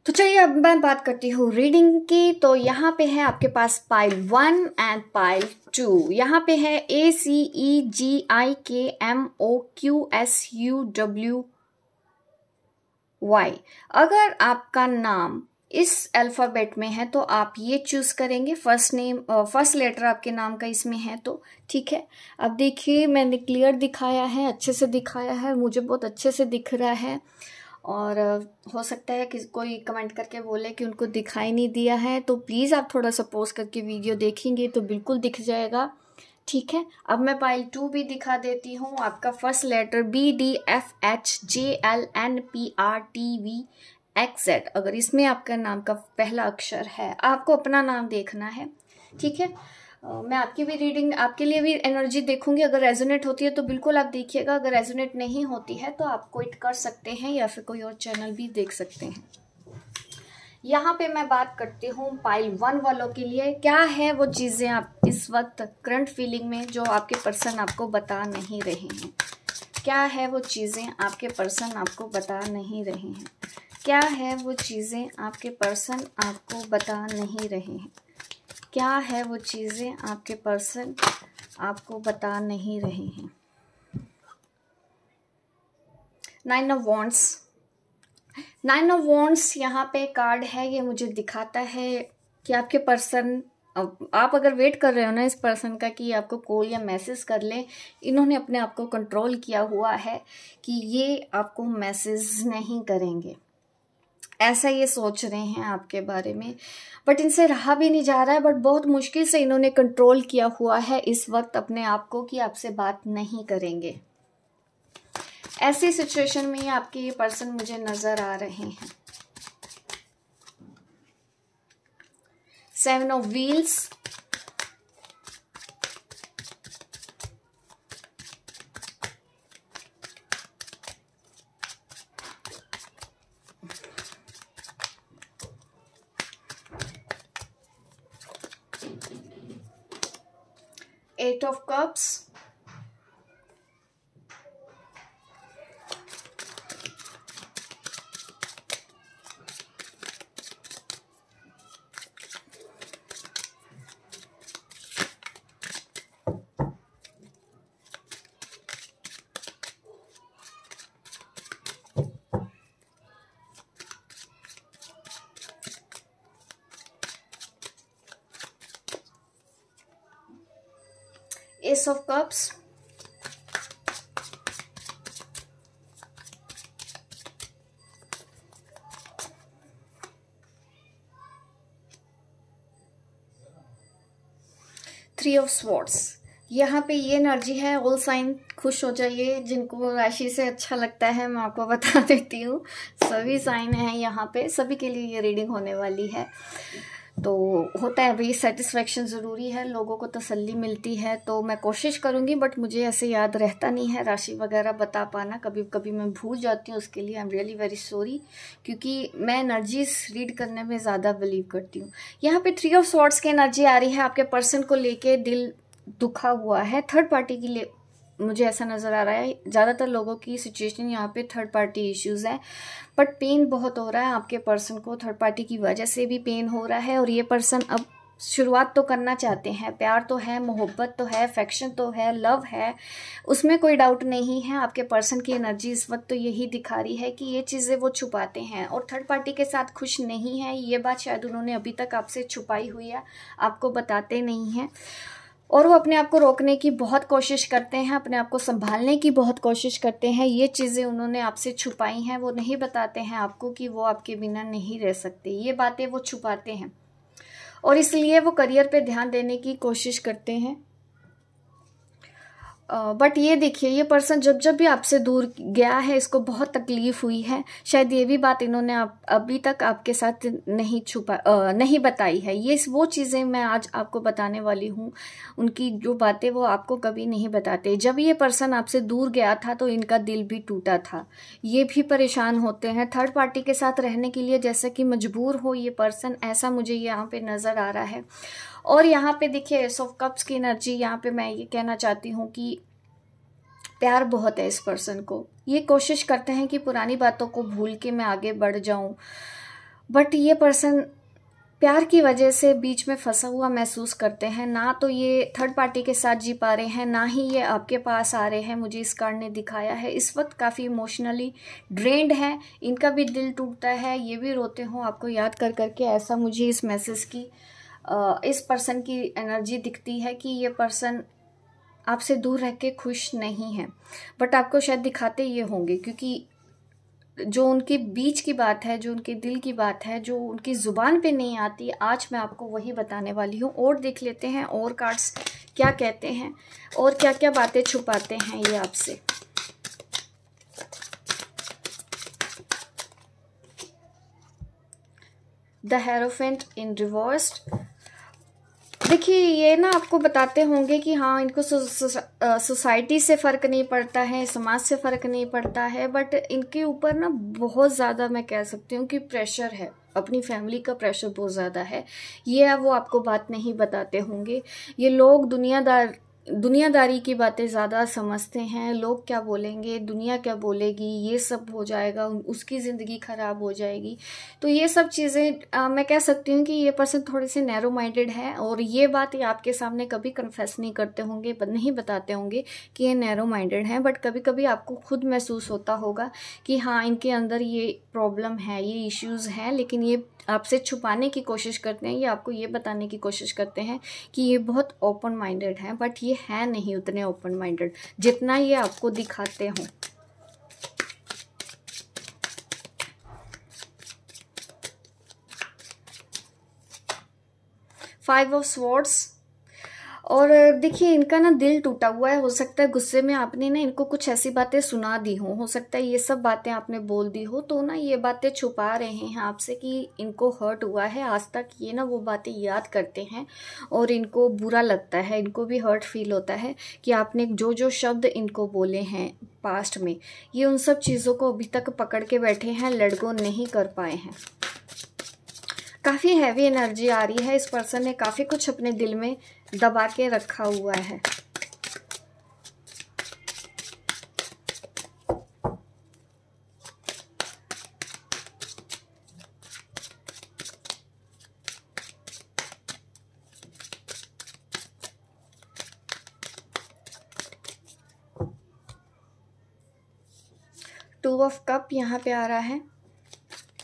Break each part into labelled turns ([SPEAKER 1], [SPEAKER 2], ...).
[SPEAKER 1] तो चलिए अब मैं बात करती हूँ रीडिंग की। तो यहाँ पे है आपके पास पाइल 1 एंड पाइल 2। यहाँ पे है ACEGIKMOQSUWY। अगर आपका नाम इस अल्फाबेट में है तो आप ये चूज करेंगे, फर्स्ट लेटर आपके नाम का इसमें है तो ठीक है। अब देखिए मैंने क्लियर दिखाया है, अच्छे से दिखाया है, मुझे बहुत अच्छे से दिख रहा है। और हो सकता है कि कोई कमेंट करके बोले कि उनको दिखाई नहीं दिया है, तो प्लीज़ आप थोड़ा सा पॉज करके वीडियो देखेंगे तो बिल्कुल दिख जाएगा। ठीक है, अब मैं पाइल 2 भी दिखा देती हूँ। आपका फर्स्ट लेटर BDFHJLNPRTVXZ, अगर इसमें आपका नाम का पहला अक्षर है, आपको अपना नाम देखना है। ठीक है, मैं आपकी भी रीडिंग, आपके लिए भी एनर्जी देखूंगी। अगर रेजोनेट होती है तो बिल्कुल आप देखिएगा, अगर रेजोनेट नहीं होती है तो आप क्विट कर सकते हैं या फिर कोई और चैनल भी देख सकते हैं। यहाँ पे मैं बात करती हूँ पाइल 1 वालों के लिए। क्या है वो चीज़ें आप इस वक्त करंट फीलिंग में जो आपके पर्सन आपको बता नहीं रहे हैं? क्या है वो चीज़ें आपके पर्सन आपको बता नहीं रहे हैं? क्या है वो चीज़ें आपके पर्सन आपको बता नहीं रहे हैं? क्या है वो चीज़ें आपके पर्सन आपको बता नहीं रहे हैं? 9 ऑफ वॉन्ड्स। 9 ऑफ वॉन्ड्स यहाँ पे कार्ड है, ये मुझे दिखाता है कि आपके पर्सन, आप अगर वेट कर रहे हो ना इस पर्सन का कि आपको कॉल या मैसेज कर ले, इन्होंने अपने आप को कंट्रोल किया हुआ है कि ये आपको मैसेज नहीं करेंगे, ऐसा ये सोच रहे हैं आपके बारे में। बट इनसे रहा भी नहीं जा रहा है, बट बहुत मुश्किल से इन्होंने कंट्रोल किया हुआ है इस वक्त अपने आप को कि आपसे बात नहीं करेंगे। ऐसी सिचुएशन में आपके ये पर्सन मुझे नजर आ रहे हैं। 7 of wheels, eight of cups, ace of cups, three of swords. यहाँ पे ये एनर्जी है, ऑल साइन खुश हो जाइए। जिनको राशि से अच्छा लगता है मैं आपको बता देती हूँ, सभी साइन हैं यहाँ पे, सभी के लिए ये रीडिंग होने वाली है। तो होता है भाई, सेटिस्फेक्शन ज़रूरी है, लोगों को तसल्ली मिलती है, तो मैं कोशिश करूँगी, बट मुझे ऐसे याद रहता नहीं है राशि वगैरह बता पाना, कभी कभी मैं भूल जाती हूँ। उसके लिए I am really very sorry, क्योंकि मैं एनर्जीज रीड करने में ज़्यादा बिलीव करती हूँ। यहाँ पे 3 ऑफ स्वॉर्ड्स की एनर्जी आ रही है, आपके पर्सन को लेके दिल दुखा हुआ है, थर्ड पार्टी के लिए मुझे ऐसा नज़र आ रहा है। ज़्यादातर लोगों की सिचुएशन यहाँ पे थर्ड पार्टी इश्यूज़ है, बट पेन बहुत हो रहा है आपके पर्सन को, थर्ड पार्टी की वजह से भी पेन हो रहा है। और ये पर्सन अब शुरुआत तो करना चाहते हैं, प्यार तो है, मोहब्बत तो है, अफेक्शन तो है, लव है, उसमें कोई डाउट नहीं है। आपके पर्सन की एनर्जी इस वक्त तो यही दिखा रही है कि ये चीज़ें वो छुपाते हैं और थर्ड पार्टी के साथ खुश नहीं है। ये बात शायद उन्होंने अभी तक आपसे छुपाई हुई है, आपको बताते नहीं हैं, और वो अपने आप को रोकने की बहुत कोशिश करते हैं, अपने आप को संभालने की बहुत कोशिश करते हैं। ये चीज़ें उन्होंने आपसे छुपाई हैं, वो नहीं बताते हैं आपको कि वो आपके बिना नहीं रह सकते, ये बातें वो छुपाते हैं, और इसलिए वो करियर पे ध्यान देने की कोशिश करते हैं। बट ये देखिए, ये पर्सन जब जब भी आपसे दूर गया है, इसको बहुत तकलीफ हुई है। शायद ये भी बात इन्होंने अभी तक आपके साथ नहीं बताई है। ये वो चीज़ें मैं आज आपको बताने वाली हूँ, उनकी जो बातें वो आपको कभी नहीं बताते। जब ये पर्सन आपसे दूर गया था तो इनका दिल भी टूटा था, ये भी परेशान होते हैं थर्ड पार्टी के साथ रहने के लिए, जैसे कि मजबूर हो ये पर्सन, ऐसा मुझे यहाँ पे नज़र आ रहा है। और यहाँ पे देखिए एस ऑफ कप्स की एनर्जी, यहाँ पे मैं ये कहना चाहती हूँ कि प्यार बहुत है इस पर्सन को, ये कोशिश करते हैं कि पुरानी बातों को भूल के मैं आगे बढ़ जाऊं, बट ये पर्सन प्यार की वजह से बीच में फंसा हुआ महसूस करते हैं। ना तो ये थर्ड पार्टी के साथ जी पा रहे हैं, ना ही ये आपके पास आ रहे हैं। मुझे इस कार्ड ने दिखाया है इस वक्त काफ़ी इमोशनली ड्रेन्ड है, इनका भी दिल टूटता है, ये भी रोते हो आपको याद कर करके। ऐसा मुझे इस मैसेज की इस पर्सन की एनर्जी दिखती है कि ये पर्सन आपसे दूर रह के खुश नहीं है, बट आपको शायद दिखाते ये होंगे, क्योंकि जो उनके बीच की बात है, जो उनके दिल की बात है, जो उनकी ज़ुबान पे नहीं आती, आज मैं आपको वही बताने वाली हूँ। और देख लेते हैं और कार्ड्स क्या कहते हैं और क्या क्या बातें छुपाते हैं ये आपसे। The hierophant in reversed. देखिए ये ना आपको बताते होंगे कि हाँ इनको सोसाइटी से फ़र्क नहीं पड़ता है, समाज से फ़र्क नहीं पड़ता है, बट इनके ऊपर ना बहुत ज़्यादा मैं कह सकती हूँ कि प्रेशर है, अपनी फैमिली का प्रेशर बहुत ज़्यादा है। ये वो आपको बात नहीं बताते होंगे। ये लोग दुनियादारी की बातें ज़्यादा समझते हैं। लोग क्या बोलेंगे, दुनिया क्या बोलेगी, ये सब हो जाएगा, उसकी ज़िंदगी ख़राब हो जाएगी। तो ये सब चीज़ें मैं कह सकती हूँ कि ये पर्सन थोड़े से नैरो माइंडेड है, और ये बात ये आपके सामने कभी कन्फेस नहीं करते होंगे, नहीं बताते होंगे कि ये नैरो माइंडेड है, बट कभी कभी आपको खुद महसूस होता होगा कि हाँ इनके अंदर ये प्रॉब्लम है, ये इश्यूज़ हैं, लेकिन ये आपसे छुपाने की कोशिश करते हैं, ये आपको ये बताने की कोशिश करते हैं कि ये बहुत ओपन माइंडेड है, बट ये है नहीं उतने ओपन माइंडेड जितना ये आपको दिखाते हों। Five of swords. और देखिए इनका ना दिल टूटा हुआ है। हो सकता है गुस्से में आपने ना इनको कुछ ऐसी बातें सुना दी हो सकता है ये सब बातें आपने बोल दी हो, तो ना ये बातें छुपा रहे हैं आपसे कि इनको हर्ट हुआ है। आज तक ये ना वो बातें याद करते हैं और इनको बुरा लगता है, इनको भी हर्ट फील होता है कि आपने जो जो शब्द इनको बोले हैं पास्ट में, ये उन सब चीज़ों को अभी तक पकड़ के बैठे हैं, लेट गो नहीं कर पाए हैं। काफ़ी हैवी एनर्जी आ रही है। इस पर्सन ने काफ़ी कुछ अपने दिल में दबा के रखा हुआ है। टू ऑफ कप यहाँ पे आ रहा है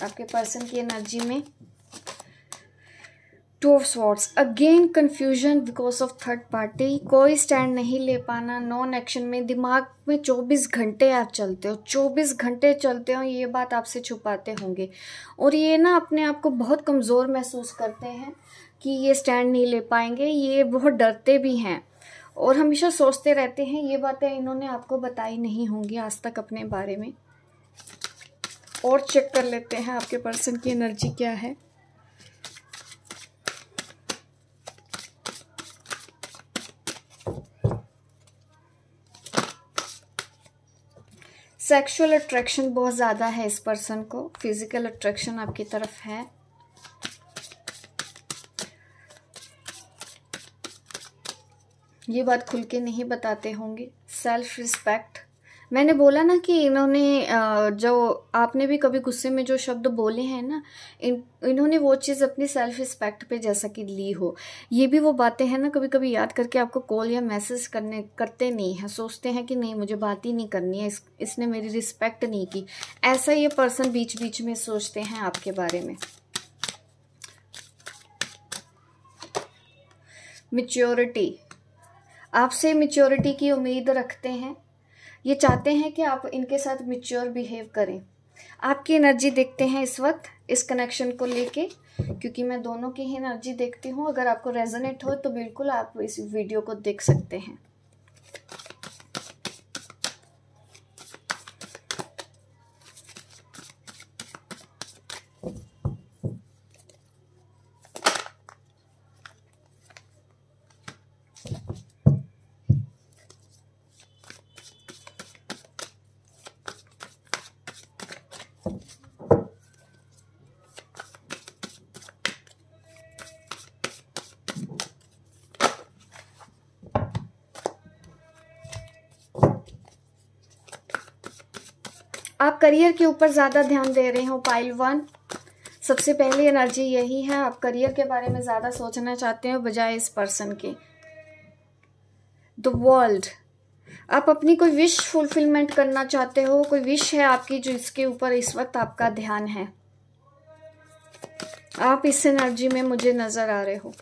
[SPEAKER 1] आपके पर्सन की एनर्जी में। Two of swords again confusion because of third party. कोई स्टैंड नहीं ले पाना, नॉन एक्शन में। दिमाग में 24 घंटे आप चलते हो, 24 घंटे चलते हो, ये बात आपसे छुपाते होंगे। और ये ना अपने आप को बहुत कमज़ोर महसूस करते हैं कि ये स्टैंड नहीं ले पाएंगे। ये बहुत डरते भी हैं और हमेशा सोचते रहते हैं। ये बातें इन्होंने आपको बताई नहीं होंगी आज तक अपने बारे में। और चेक कर लेते हैं आपके पर्सन की एनर्जी क्या है। सेक्सुअल अट्रैक्शन बहुत ज़्यादा है इस पर्सन को, फिजिकल अट्रैक्शन आपकी तरफ है। ये बात खुल के नहीं बताते होंगे। Self respect. मैंने बोला ना कि इन्होंने जो आपने भी कभी गुस्से में जो शब्द बोले हैं ना, इन्होंने वो चीज़ अपनी सेल्फ रिस्पेक्ट पे जैसा कि ली हो। ये भी वो बातें हैं ना, कभी कभी याद करके आपको कॉल या मैसेज करते नहीं हैं, सोचते हैं कि नहीं मुझे बात ही नहीं करनी है, इसने मेरी रिस्पेक्ट नहीं की। ऐसा ये पर्सन बीच बीच में सोचते हैं आपके बारे में। मैच्योरिटी। आपसे मैच्योरिटी की उम्मीद रखते हैं। ये चाहते हैं कि आप इनके साथ मैच्योर बिहेव करें। आपकी एनर्जी देखते हैं इस वक्त इस कनेक्शन को लेके, क्योंकि मैं दोनों की ही एनर्जी देखती हूँ। अगर आपको रेजोनेट हो तो बिल्कुल आप इस वीडियो को देख सकते हैं। आप करियर के ऊपर ज़्यादा ध्यान दे रहे हो, पाइल 1। सबसे पहली एनर्जी यही है, आप करियर के बारे में ज़्यादा सोचना चाहते हो बजाय इस पर्सन के। द वर्ल्ड, आप अपनी कोई विश फुलफिलमेंट करना चाहते हो, कोई विश है आपकी जो इसके ऊपर इस वक्त आपका ध्यान है। आप इस एनर्जी में मुझे नज़र आ रहे हो।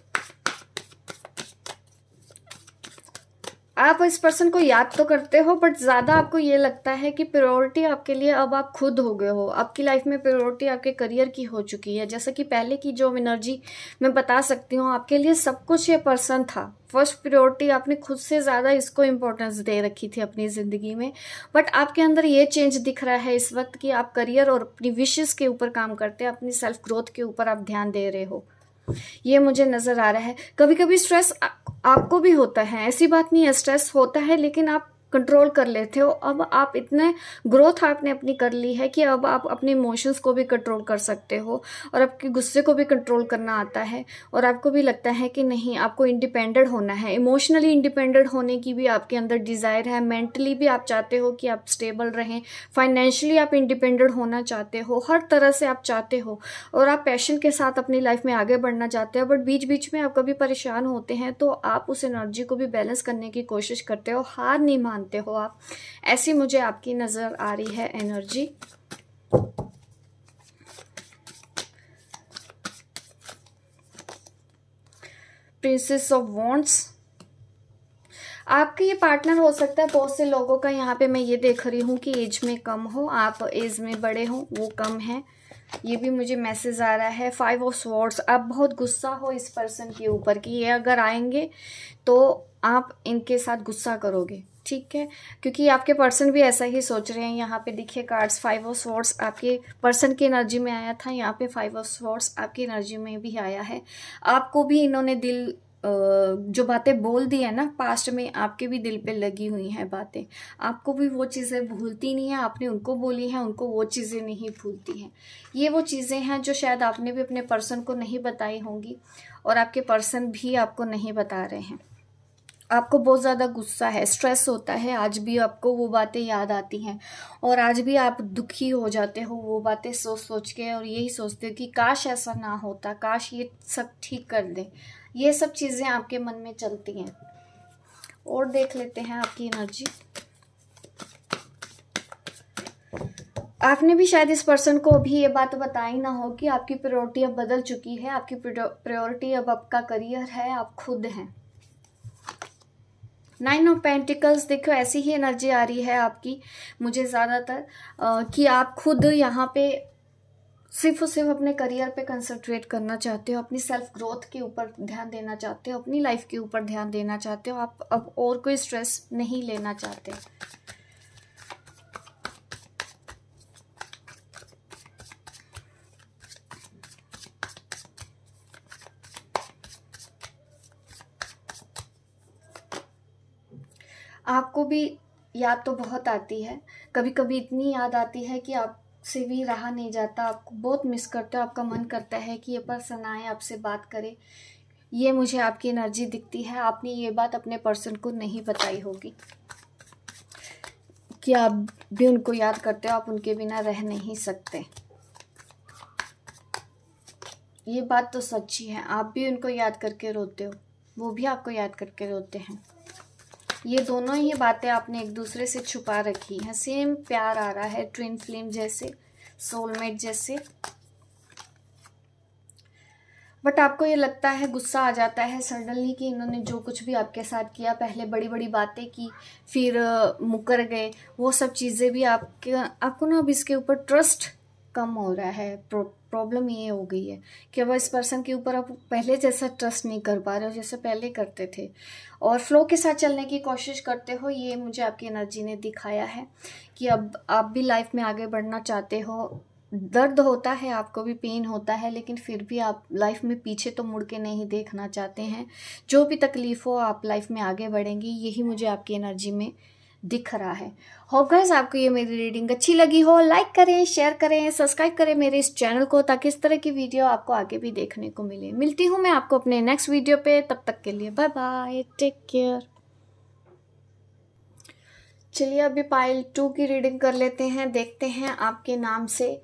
[SPEAKER 1] आप इस पर्सन को याद तो करते हो, बट ज़्यादा आपको ये लगता है कि प्रायोरिटी आपके लिए अब आप खुद हो गए हो। आपकी लाइफ में प्रायोरिटी आपके करियर की हो चुकी है। जैसा कि पहले की जो एनर्जी मैं बता सकती हूँ, आपके लिए सब कुछ ये पर्सन था। फर्स्ट प्रायोरिटी आपने खुद से ज़्यादा इसको इम्पोर्टेंस दे रखी थी अपनी ज़िंदगी में। बट आपके अंदर ये चेंज दिख रहा है इस वक्त कि आप करियर और अपनी विशेस के ऊपर काम करते हैं, अपनी सेल्फ ग्रोथ के ऊपर आप ध्यान दे रहे हो। ये मुझे नजर आ रहा है। कभी कभी स्ट्रेस आपको भी होता है, ऐसी बात नहीं है, स्ट्रेस होता है, लेकिन आप कंट्रोल कर लेते हो। अब आप इतने ग्रोथ आपने अपनी कर ली है कि अब आप अपने इमोशंस को भी कंट्रोल कर सकते हो और आपके गुस्से को भी कंट्रोल करना आता है। और आपको भी लगता है कि नहीं, आपको इंडिपेंडेंट होना है। इमोशनली इंडिपेंडेंट होने की भी आपके अंदर डिज़ायर है। मेंटली भी आप चाहते हो कि आप स्टेबल रहें। फाइनेंशियली आप इंडिपेंडेंट होना चाहते हो। हर तरह से आप चाहते हो और आप पैशन के साथ अपनी लाइफ में आगे बढ़ना चाहते हो। बट बीच बीच में आप कभी परेशान होते हैं तो आप उस एनर्जी को भी बैलेंस करने की कोशिश करते हो, हार नहीं मानते हो आप। ऐसी मुझे आपकी नजर आ रही है एनर्जी। प्रिंसेस ऑफ वॉन्ड्स, आपका ये पार्टनर हो सकता है बहुत से लोगों का यहाँ पे मैं ये देख रही हूँ कि एज में कम हो, आप एज में बड़े हो, वो कम है। ये भी मुझे मैसेज आ रहा है। 5 ऑफ स्वॉर्ड्स, आप बहुत गुस्सा हो इस पर्सन के ऊपर कि ये अगर आएंगे तो आप इनके साथ गुस्सा करोगे, ठीक है, क्योंकि आपके पर्सन भी ऐसा ही सोच रहे हैं। यहाँ पे देखिए कार्ड्स 5 ऑफ स्वॉर्ड्स आपके पर्सन की एनर्जी में आया था, यहाँ पे 5 ऑफ स्वॉर्ड्स आपकी एनर्जी में भी आया है। आपको भी इन्होंने दिल जो बातें बोल दी है ना पास्ट में, आपके भी दिल पे लगी हुई हैं बातें। आपको भी वो चीज़ें भूलती नहीं है, आपने उनको बोली हैं, उनको वो चीज़ें नहीं भूलती हैं। ये वो चीज़ें हैं जो शायद आपने भी अपने पर्सन को नहीं बताई होंगी और आपके पर्सन भी आपको नहीं बता रहे हैं। आपको बहुत ज़्यादा गुस्सा है, स्ट्रेस होता है, आज भी आपको वो बातें याद आती हैं और आज भी आप दुखी हो जाते हो वो बातें सोच सोच के और यही सोचते हो कि काश ऐसा ना होता, काश ये सब ठीक कर दे। ये सब चीज़ें आपके मन में चलती हैं। और देख लेते हैं आपकी एनर्जी। आपने भी शायद इस पर्सन को अभी ये बात बताई ना हो कि आपकी प्रायोरिटी अब बदल चुकी है। आपकी प्रायोरिटी अब आपका करियर है, आप खुद हैं। 9 ऑफ पेंटिकल्स, देखो ऐसी ही एनर्जी आ रही है आपकी मुझे ज़्यादातर कि आप खुद यहाँ पे सिर्फ और सिर्फ अपने करियर पे कंसंट्रेट करना चाहते हो, अपनी सेल्फ ग्रोथ के ऊपर ध्यान देना चाहते हो, अपनी लाइफ के ऊपर ध्यान देना चाहते हो। आप अब और कोई स्ट्रेस नहीं लेना चाहते। आपको भी याद तो बहुत आती है, कभी कभी इतनी याद आती है कि आप से भी रहा नहीं जाता, आपको बहुत मिस करते हो। आपका मन करता है कि ये पर्सन आए, आपसे बात करे। ये मुझे आपकी एनर्जी दिखती है। आपने ये बात अपने पर्सन को नहीं बताई होगी कि आप भी उनको याद करते हो, आप उनके बिना रह नहीं सकते। ये बात तो सच्ची है, आप भी उनको याद करके रोते हो, वो भी आपको याद करके रोते हैं। ये दोनों ही बातें आपने एक दूसरे से छुपा रखी हैं। सेम प्यार आ रहा है, ट्विन फ्लेम जैसे, सोलमेट जैसे। बट आपको ये लगता है, गुस्सा आ जाता है सडनली कि इन्होंने जो कुछ भी आपके साथ किया, पहले बड़ी बड़ी बातें की, फिर मुकर गए, वो सब चीज़ें भी आपको ना अब इसके ऊपर ट्रस्ट कम हो रहा है। प्रॉब्लम ये हो गई है कि अब इस पर्सन के ऊपर आप पहले जैसा ट्रस्ट नहीं कर पा रहे हो जैसे पहले करते थे और फ्लो के साथ चलने की कोशिश करते हो। ये मुझे आपकी एनर्जी ने दिखाया है कि अब आप भी लाइफ में आगे बढ़ना चाहते हो। दर्द होता है, आपको भी पेन होता है, लेकिन फिर भी आप लाइफ में पीछे तो मुड़ के नहीं देखना चाहते हैं। जो भी तकलीफ हो, आप लाइफ में आगे बढ़ेंगे, यही मुझे आपकी एनर्जी में दिख रहा है। होप गाइस आपको ये मेरी रीडिंग अच्छी लगी हो। लाइक करें, शेयर करें, सब्सक्राइब करें मेरे इस चैनल को, ताकि इस तरह की वीडियो आपको आगे भी देखने को मिले। मिलती हूँ मैं आपको अपने नेक्स्ट वीडियो पे, तब तक के लिए बाय बाय, टेक केयर। चलिए अभी पाइल 2 की रीडिंग कर लेते हैं, देखते हैं आपके नाम से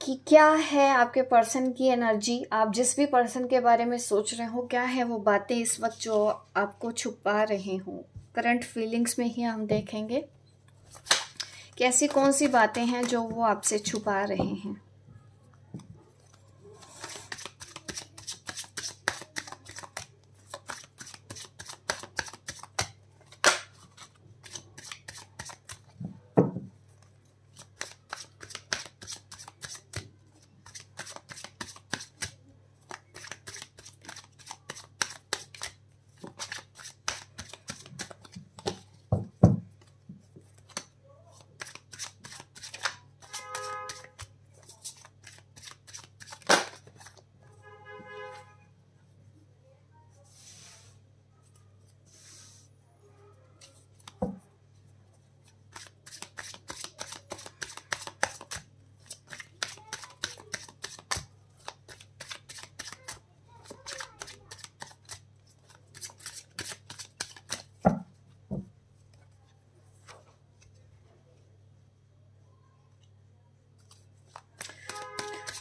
[SPEAKER 1] कि क्या है आपके पर्सन की एनर्जी, आप जिस भी पर्सन के बारे में सोच रहे हो, क्या है वो बातें इस वक्त जो आपको छुपा रहे हो। करंट फीलिंग्स में ही हम देखेंगे कि ऐसी कौन सी बातें हैं जो वो आपसे छुपा रहे हैं।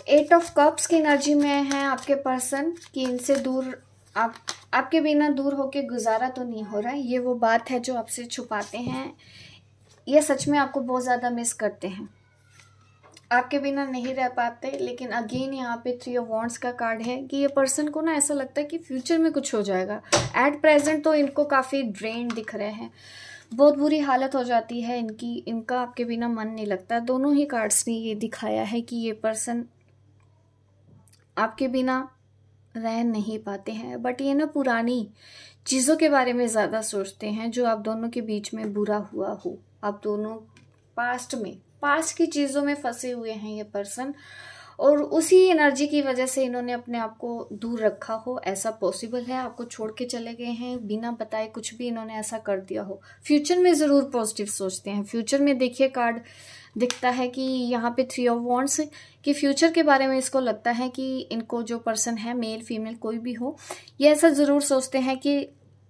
[SPEAKER 1] एट ऑफ कप्स की एनर्जी में है आपके पर्सन कि इनसे दूर, आपके बिना दूर होके गुजारा तो नहीं हो रहा है। ये वो बात है जो आपसे छुपाते हैं। ये सच में आपको बहुत ज़्यादा मिस करते हैं, आपके बिना नहीं रह पाते। लेकिन अगेन यहाँ पे 3 ऑफ वॉन्ड्स का कार्ड है कि ये पर्सन को ना ऐसा लगता है कि फ्यूचर में कुछ हो जाएगा। एट प्रेजेंट तो इनको काफ़ी ड्रेन दिख रहे हैं, बहुत बुरी हालत हो जाती है इनकी, इनका आपके बिना मन नहीं लगता। दोनों ही कार्ड्स ने ये दिखाया है कि ये पर्सन आपके बिना रह नहीं पाते हैं। बट ये ना पुरानी चीज़ों के बारे में ज़्यादा सोचते हैं जो आप दोनों के बीच में बुरा हुआ हो। आप दोनों पास्ट की चीज़ों में फंसे हुए हैं ये पर्सन, और उसी एनर्जी की वजह से इन्होंने अपने आप को दूर रखा हो। ऐसा पॉसिबल है, आपको छोड़ के चले गए हैं बिना बताए, कुछ भी इन्होंने ऐसा कर दिया हो। फ्यूचर में ज़रूर पॉजिटिव सोचते हैं। फ्यूचर में देखिए कार्ड दिखता है कि यहाँ पे 3 ऑफ वॉन्ड्स कि फ्यूचर के बारे में इसको लगता है कि इनको जो पर्सन है, मेल फीमेल कोई भी हो, ये ऐसा ज़रूर सोचते हैं कि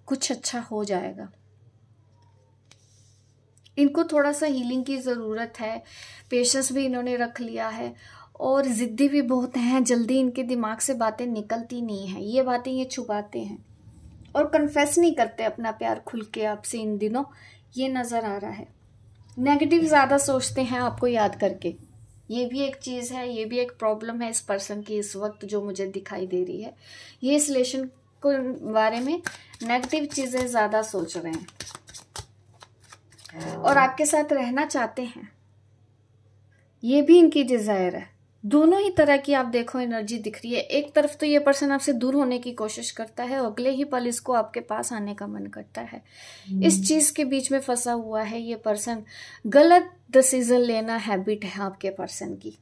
[SPEAKER 1] कुछ अच्छा हो जाएगा। इनको थोड़ा सा हीलिंग की ज़रूरत है। पेशेंस भी इन्होंने रख लिया है और ज़िद्दी भी बहुत हैं। जल्दी इनके दिमाग से बातें निकलती नहीं है, ये बातें ये छुपाते हैं और कन्फेस नहीं करते अपना प्यार खुल के आपसे इन दिनों, ये नज़र आ रहा है। नेगेटिव ज़्यादा सोचते हैं आपको याद करके, ये भी एक चीज़ है, ये भी एक प्रॉब्लम है इस पर्सन की इस वक्त जो मुझे दिखाई दे रही है। ये इस रिलेशन को बारे में नेगेटिव चीज़ें ज़्यादा सोच रहे हैं और आपके साथ रहना चाहते हैं, ये भी इनकी डिज़ायर है। दोनों ही तरह की आप देखो एनर्जी दिख रही है। एक तरफ तो ये पर्सन आपसे दूर होने की कोशिश करता है, अगले ही पल इसको आपके पास आने का मन करता है। इस चीज़ के बीच में फंसा हुआ है ये पर्सन। गलत डिसीजन लेना हैबिट है आपके पर्सन की।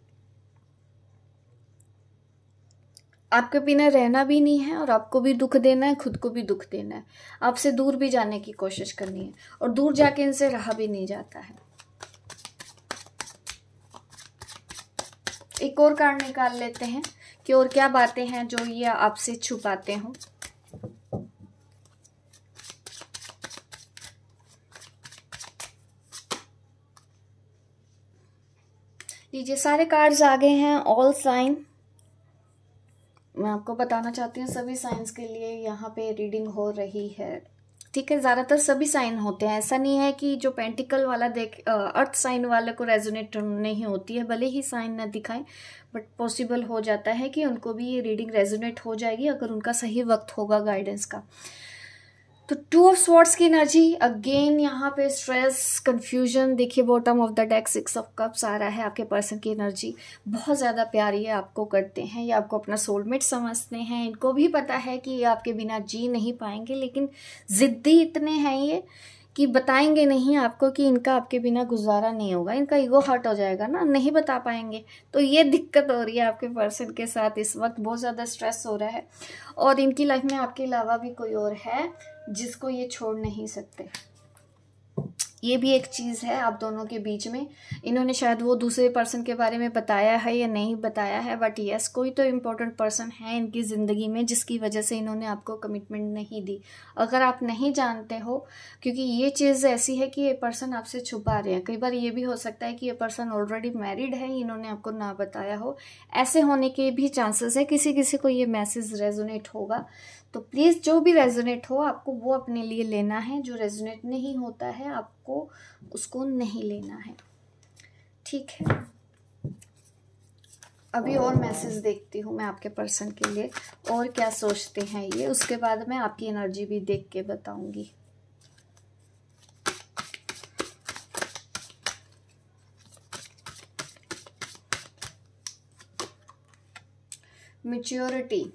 [SPEAKER 1] आपके बिना रहना भी नहीं है और आपको भी दुख देना है, खुद को भी दुख देना है। आपसे दूर भी जाने की कोशिश करनी है और दूर जाके इनसे रहा भी नहीं जाता है। एक और कार्ड निकाल लेते हैं कि और क्या बातें हैं जो ये आपसे छुपाते हो। लीजिए, सारे कार्ड्स आ गए हैं। ऑल साइन, मैं आपको बताना चाहती हूँ सभी साइंस के लिए यहाँ पे रीडिंग हो रही है। ठीक है, ज़्यादातर सभी साइन होते हैं, ऐसा नहीं है कि जो पेंटिकल वाला अर्थ साइन वाले को रेजोनेट नहीं होती है। भले ही साइन ना दिखाएं बट पॉसिबल हो जाता है कि उनको भी ये रीडिंग रेजोनेट हो जाएगी अगर उनका सही वक्त होगा गाइडेंस का। तो 2 ऑफ स्वॉर्ड्स की एनर्जी अगेन यहाँ पे स्ट्रेस, कंफ्यूजन। देखिए bottom of the deck 6 of cups आ रहा है। आपके पर्सन की एनर्जी बहुत ज़्यादा प्यारी है, आपको करते हैं, ये आपको अपना सोलमेट समझते हैं। इनको भी पता है कि ये आपके बिना जी नहीं पाएंगे, लेकिन ज़िद्दी इतने हैं ये कि बताएंगे नहीं आपको कि इनका आपके बिना गुजारा नहीं होगा। इनका ईगो हर्ट हो जाएगा ना, नहीं बता पाएंगे। तो ये दिक्कत हो रही है आपके पर्सन के साथ इस वक्त, बहुत ज़्यादा स्ट्रेस हो रहा है और इनकी लाइफ में आपके अलावा भी कोई और है जिसको ये छोड़ नहीं सकते। ये भी एक चीज़ है आप दोनों के बीच में। इन्होंने शायद वो दूसरे पर्सन के बारे में बताया है या नहीं बताया है, बट यस कोई तो इम्पोर्टेंट पर्सन है इनकी ज़िंदगी में जिसकी वजह से इन्होंने आपको कमिटमेंट नहीं दी। अगर आप नहीं जानते हो, क्योंकि ये चीज़ ऐसी है कि ये पर्सन आपसे छुपा रहे हैं। कई बार ये भी हो सकता है कि ये पर्सन ऑलरेडी मैरिड है, इन्होंने आपको ना बताया हो। ऐसे होने के भी चांसेस है। किसी किसी को ये मैसेज रेजोनेट होगा, तो प्लीज़ जो भी रेजोनेट हो आपको वो अपने लिए लेना है। जो रेजोनेट नहीं होता है आपको उसको नहीं लेना है, ठीक है। अभी और मैसेज देखती हूँ मैं आपके पर्सन के लिए, और क्या सोचते हैं ये, उसके बाद मैं आपकी एनर्जी भी देख के बताऊंगी। मैच्योरिटी।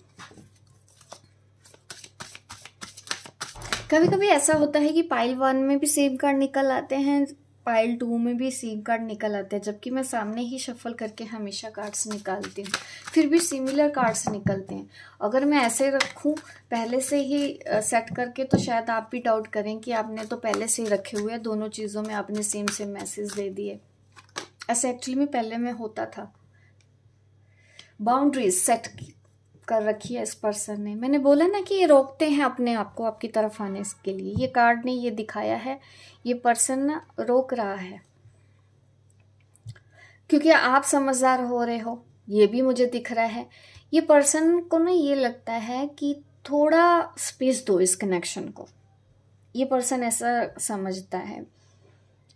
[SPEAKER 1] कभी कभी ऐसा होता है कि पाइल 1 में भी सेम कार्ड निकल आते हैं, पाइल 2 में भी सेम कार्ड निकल आते हैं, जबकि मैं सामने ही शफल करके हमेशा कार्ड्स निकालती हूँ, फिर भी सिमिलर कार्ड्स निकलते हैं। अगर मैं ऐसे रखूँ पहले से ही सेट करके, तो शायद आप भी डाउट करें कि आपने तो पहले से ही रखे हुए हैं, दोनों चीज़ों में आपने सेम सेम मैसेज दे दिए। ऐसे एक्चुअली में पहले में होता था। बाउंड्रीज सेट कर रखी है इस पर्सन ने। मैंने बोला ना कि ये रोकते हैं अपने आप को आपकी तरफ आने के लिए। ये कार्ड ने ये दिखाया है, ये पर्सन ना रोक रहा है, क्योंकि आप समझदार हो रहे हो, ये भी मुझे दिख रहा है। ये पर्सन को ना ये लगता है कि थोड़ा स्पेस दो इस कनेक्शन को, ये पर्सन ऐसा समझता है।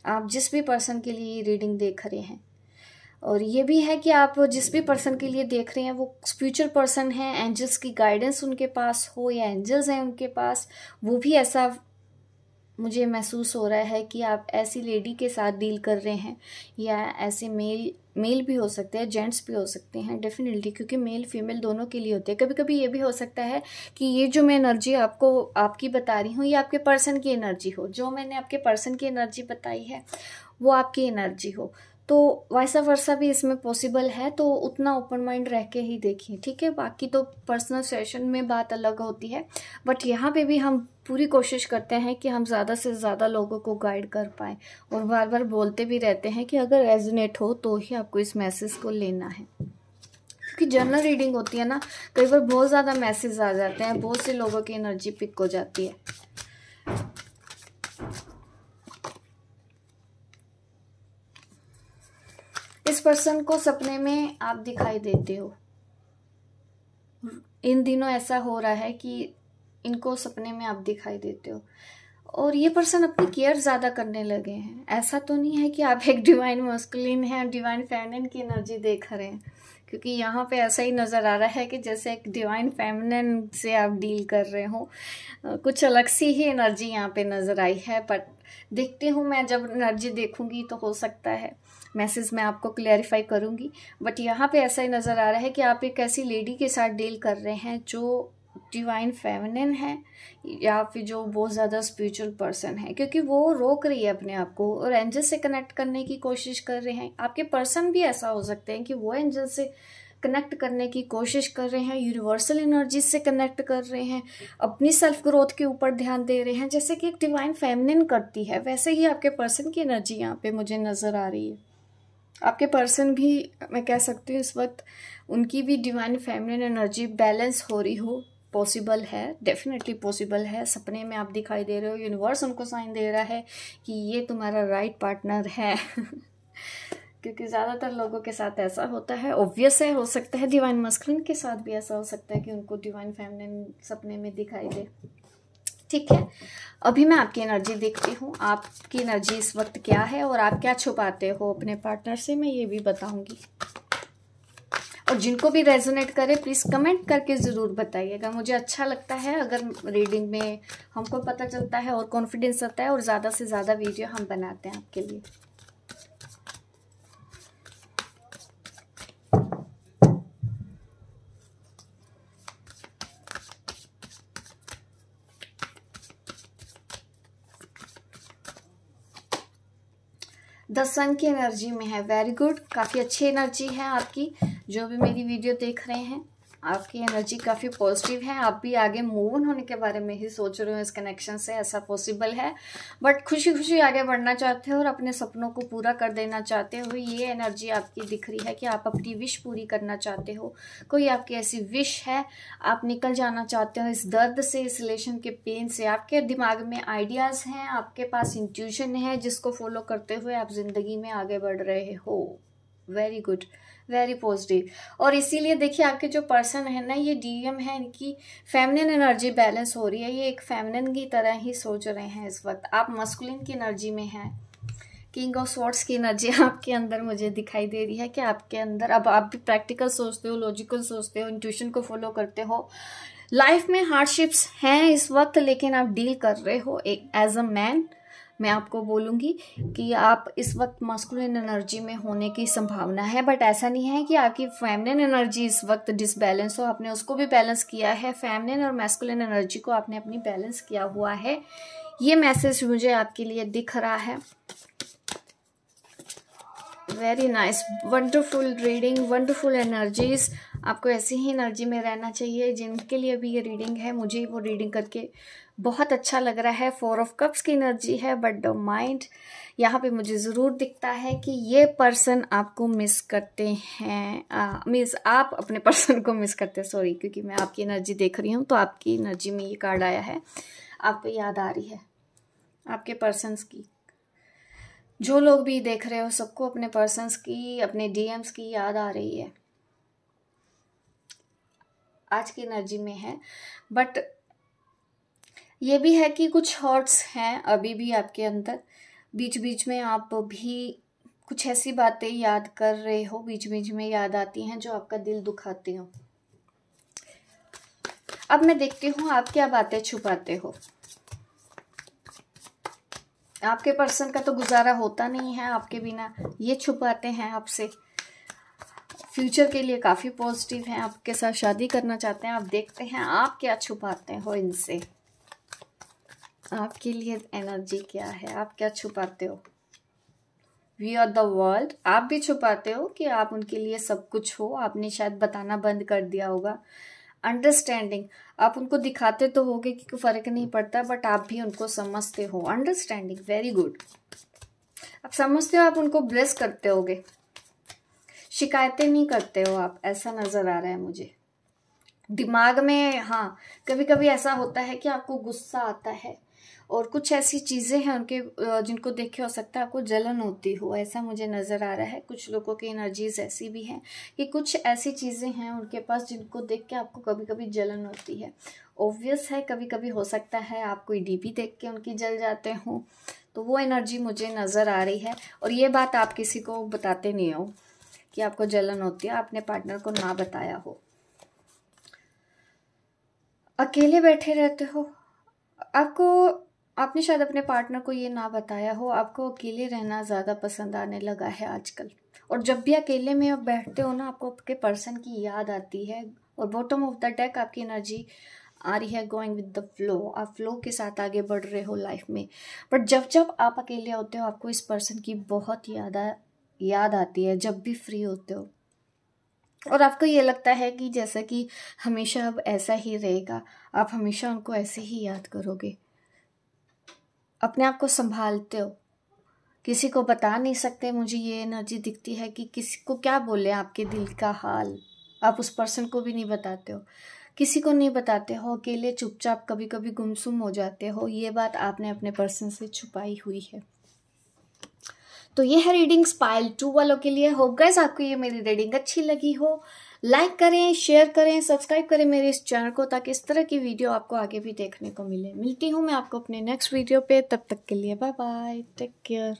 [SPEAKER 1] आप जिस भी पर्सन के लिए ये रीडिंग देख रहे हैं, और ये भी है कि आप जिस भी पर्सन के लिए देख रहे हैं वो स्पिरिचुअल पर्सन है, एंजल्स की गाइडेंस उनके पास हो या एंजल्स हैं उनके पास, वो भी ऐसा मुझे महसूस हो रहा है कि आप ऐसी लेडी के साथ डील कर रहे हैं, या ऐसे मेल भी हो सकते हैं, जेंट्स भी हो सकते हैं डेफिनेटली, क्योंकि मेल फीमेल दोनों के लिए होते हैं। कभी कभी ये भी हो सकता है कि ये जो मैं एनर्जी आपको आपकी बता रही हूँ ये आपके पर्सन की एनर्जी हो, जो मैंने आपके पर्सन की एनर्जी बताई है वो आपकी एनर्जी हो। तो वैसा वर्सा भी इसमें पॉसिबल है, तो उतना ओपन माइंड रह के ही देखिए, ठीक है। बाकी तो पर्सनल सेशन में बात अलग होती है, बट यहाँ पे भी हम पूरी कोशिश करते हैं कि हम ज़्यादा से ज़्यादा लोगों को गाइड कर पाएँ, और बार बार बोलते भी रहते हैं कि अगर रेजोनेट हो तो ही आपको इस मैसेज को लेना है। क्योंकि जनरल रीडिंग होती है ना, कई बार बहुत ज़्यादा मैसेज आ जाते हैं, बहुत से लोगों की एनर्जी पिक हो जाती है। इस पर्सन को सपने में आप दिखाई देते हो। इन दिनों ऐसा हो रहा है कि इनको सपने में आप दिखाई देते हो, और ये पर्सन अपनी केयर ज़्यादा करने लगे हैं। ऐसा तो नहीं है कि आप एक डिवाइन मस्कुलिन है, डिवाइन फेमिनिन की एनर्जी देख रहे हैं, क्योंकि यहाँ पे ऐसा ही नज़र आ रहा है कि जैसे एक डिवाइन फेमिनिन से आप डील कर रहे हो। कुछ अलग सी ही एनर्जी यहाँ पे नज़र आई है, बट देखती हूँ मैं जब एनर्जी देखूंगी तो हो सकता है मैसेज मैं आपको क्लैरिफाई करूंगी। बट यहाँ पे ऐसा ही नज़र आ रहा है कि आप एक ऐसी लेडी के साथ डील कर रहे हैं जो डिवाइन फेमिनिन है, या फिर जो बहुत ज़्यादा स्पिरिचुअल पर्सन है, क्योंकि वो रोक रही है अपने आप को और एंजल से कनेक्ट करने की कोशिश कर रहे हैं। आपके पर्सन भी ऐसा हो सकते हैं कि वो एंजल से कनेक्ट करने की कोशिश कर रहे हैं, यूनिवर्सल एनर्जी से कनेक्ट कर रहे हैं, अपनी सेल्फ ग्रोथ के ऊपर ध्यान दे रहे हैं, जैसे कि एक डिवाइन फेमिनिन करती है, वैसे ही आपके पर्सन की एनर्जी यहाँ पे मुझे नज़र आ रही है। आपके पर्सन भी मैं कह सकती हूँ इस वक्त उनकी भी डिवाइन फेमिनिन एनर्जी बैलेंस हो रही हो, पॉसिबल है, डेफिनेटली पॉसिबल है। सपने में आप दिखाई दे रहे हो, यूनिवर्स उनको साइन दे रहा है कि ये तुम्हारा राइट पार्टनर है क्योंकि ज़्यादातर लोगों के साथ ऐसा होता है। ऑब्वियस है, हो सकता है डिवाइन मस्कुलिन के साथ भी ऐसा हो सकता है कि उनको डिवाइन फेमिनिन सपने में दिखाई दे, ठीक है। अभी मैं आपकी एनर्जी देखती हूँ, आपकी एनर्जी इस वक्त क्या है और आप क्या छुपाते हो अपने पार्टनर से, मैं ये भी बताऊंगी। और जिनको भी रेजोनेट करे प्लीज़ कमेंट करके ज़रूर बताइएगा, मुझे अच्छा लगता है अगर रीडिंग में हमको पता चलता है और कॉन्फिडेंस आता है, और ज़्यादा से ज़्यादा वीडियो हम बनाते हैं आपके लिए। द सन की एनर्जी में है, वेरी गुड, काफ़ी अच्छी एनर्जी है आपकी। जो भी मेरी वीडियो देख रहे हैं आपकी एनर्जी काफ़ी पॉजिटिव है। आप भी आगे मूव ऑन होने के बारे में ही सोच रहे हो इस कनेक्शन से, ऐसा पॉसिबल है। बट खुशी खुशी आगे बढ़ना चाहते हो और अपने सपनों को पूरा कर देना चाहते हो। ये एनर्जी आपकी दिख रही है कि आप अपनी विश पूरी करना चाहते हो। कोई आपकी ऐसी विश है, आप निकल जाना चाहते हो इस दर्द से, इस रिलेशन के पेन से। आपके दिमाग में आइडियाज़ हैं, आपके पास इंट्यूशन है जिसको फॉलो करते हुए आप जिंदगी में आगे बढ़ रहे हो। Very good, very positive. और इसीलिए देखिए आपके जो पर्सन है ना, ये डीएम है, इनकी फेमिनिन एनर्जी बैलेंस हो रही है। ये एक फेमिनिन की तरह ही सोच रहे हैं इस वक्त। आप मस्कुलिन की एनर्जी में हैं। किंग ऑफ स्वॉर्ड्स की एनर्जी आपके अंदर मुझे दिखाई दे रही है कि आपके अंदर अब आप भी प्रैक्टिकल सोचते हो, लॉजिकल सोचते हो, इंट्यूशन को फॉलो करते हो। लाइफ में हार्डशिप्स हैं इस वक्त, लेकिन आप डील कर रहे हो एक एज अ मैन। मैं आपको बोलूँगी कि आप इस वक्त मस्कुलिन एनर्जी में होने की संभावना है, बट ऐसा नहीं है कि आपकी फेमिनिन एनर्जी इस वक्त डिसबैलेंस हो। आपने उसको भी बैलेंस किया है। फेमिनिन और मैस्कुलिन एनर्जी को आपने अपनी बैलेंस किया हुआ है। ये मैसेज मुझे आपके लिए दिख रहा है। Very nice, wonderful reading, wonderful energies. आपको ऐसी ही एनर्जी में रहना चाहिए। जिनके लिए भी ये रीडिंग है, मुझे वो रीडिंग करके बहुत अच्छा लग रहा है। 4 ऑफ कप्स की एनर्जी है, बट द माइंड यहाँ पे मुझे ज़रूर दिखता है कि ये पर्सन आपको मिस करते हैं। मीन्स आप अपने पर्सन को मिस करते हैं, सॉरी, क्योंकि मैं आपकी एनर्जी देख रही हूँ तो आपकी एनर्जी में ये कार्ड आया है। आपको याद आ रही है आपके पर्सन्स की। जो लोग भी देख रहे हो सबको अपने पर्सन्स की, अपने डीएम्स की याद आ रही है। आज की एनर्जी में है, बट ये भी है कि कुछ हॉट्स हैं अभी भी आपके अंदर। बीच बीच में आप भी कुछ ऐसी बातें याद कर रहे हो, बीच बीच में याद आती हैं जो आपका दिल दुखाती हो। अब मैं देखती हूँ आप क्या बातें छुपाते हो। आपके पर्सन का तो गुजारा होता नहीं है आपके बिना, ये छुपाते हैं आपसे। फ्यूचर के लिए काफ़ी पॉजिटिव हैं, आपके साथ शादी करना चाहते हैं। आप देखते हैं आप क्या छुपाते हो इनसे। आपके लिए एनर्जी क्या है, आप क्या छुपाते हो। वी आर द वर्ल्ड, आप भी छुपाते हो कि आप उनके लिए सब कुछ हो। आपने शायद बताना बंद कर दिया होगा। अंडरस्टैंडिंग, आप उनको दिखाते तो होगे कि कोई फर्क नहीं पड़ता, बट आप भी उनको समझते हो। Understanding, very good. आप समझते हो, आप उनको ब्लेस करते होगे। शिकायतें नहीं करते हो आप, ऐसा नजर आ रहा है मुझे। दिमाग में हाँ कभी कभी ऐसा होता है कि आपको गुस्सा आता है और कुछ ऐसी चीज़ें हैं उनके जिनको देख के हो सकता है आपको जलन होती हो, ऐसा मुझे नज़र आ रहा है। कुछ लोगों की एनर्जीज ऐसी भी हैं कि कुछ ऐसी चीज़ें हैं उनके पास जिनको देख के आपको कभी कभी जलन होती है। ऑब्वियस है, कभी कभी हो सकता है आप कोई डीपी देख के उनकी जल जाते हो, तो वो एनर्जी मुझे नज़र आ रही है। और ये बात आप किसी को बताते नहीं हो कि आपको जलन होती है, आपने पार्टनर को ना बताया हो। अकेले बैठे रहते हो, आपने शायद अपने पार्टनर को ये ना बताया हो। आपको अकेले रहना ज़्यादा पसंद आने लगा है आजकल। और जब भी अकेले में आप बैठते हो ना, आपको आपके पर्सन की याद आती है। और बॉटम ऑफ द डेक आपकी एनर्जी आ रही है गोइंग विद द फ्लो। आप फ्लो के साथ आगे बढ़ रहे हो लाइफ में। बट जब जब आप अकेले होते हो आपको इस पर्सन की बहुत याद आती है, जब भी फ्री होते हो। और आपको ये लगता है कि जैसा कि हमेशा अब ऐसा ही रहेगा, आप हमेशा उनको ऐसे ही याद करोगे। अपने आप को संभालते हो, किसी को बता नहीं सकते। मुझे ये एनर्जी दिखती है कि किसी को क्या बोले आपके दिल का हाल, आप उस पर्सन को भी नहीं बताते हो, किसी को नहीं बताते हो। अकेले चुपचाप कभी कभी गुमसुम हो जाते हो। ये बात आपने अपने पर्सन से छुपाई हुई है। तो ये है रीडिंग स्पाइल 2 वालों के लिए। होप गाइस आपको ये मेरी रीडिंग अच्छी लगी हो। लाइक करें, शेयर करें, सब्सक्राइब करें मेरे इस चैनल को, ताकि इस तरह की वीडियो आपको आगे भी देखने को मिले। मिलती हूँ मैं आपको अपने नेक्स्ट वीडियो पे, तब तक के लिए बाय बाय, टेक केयर।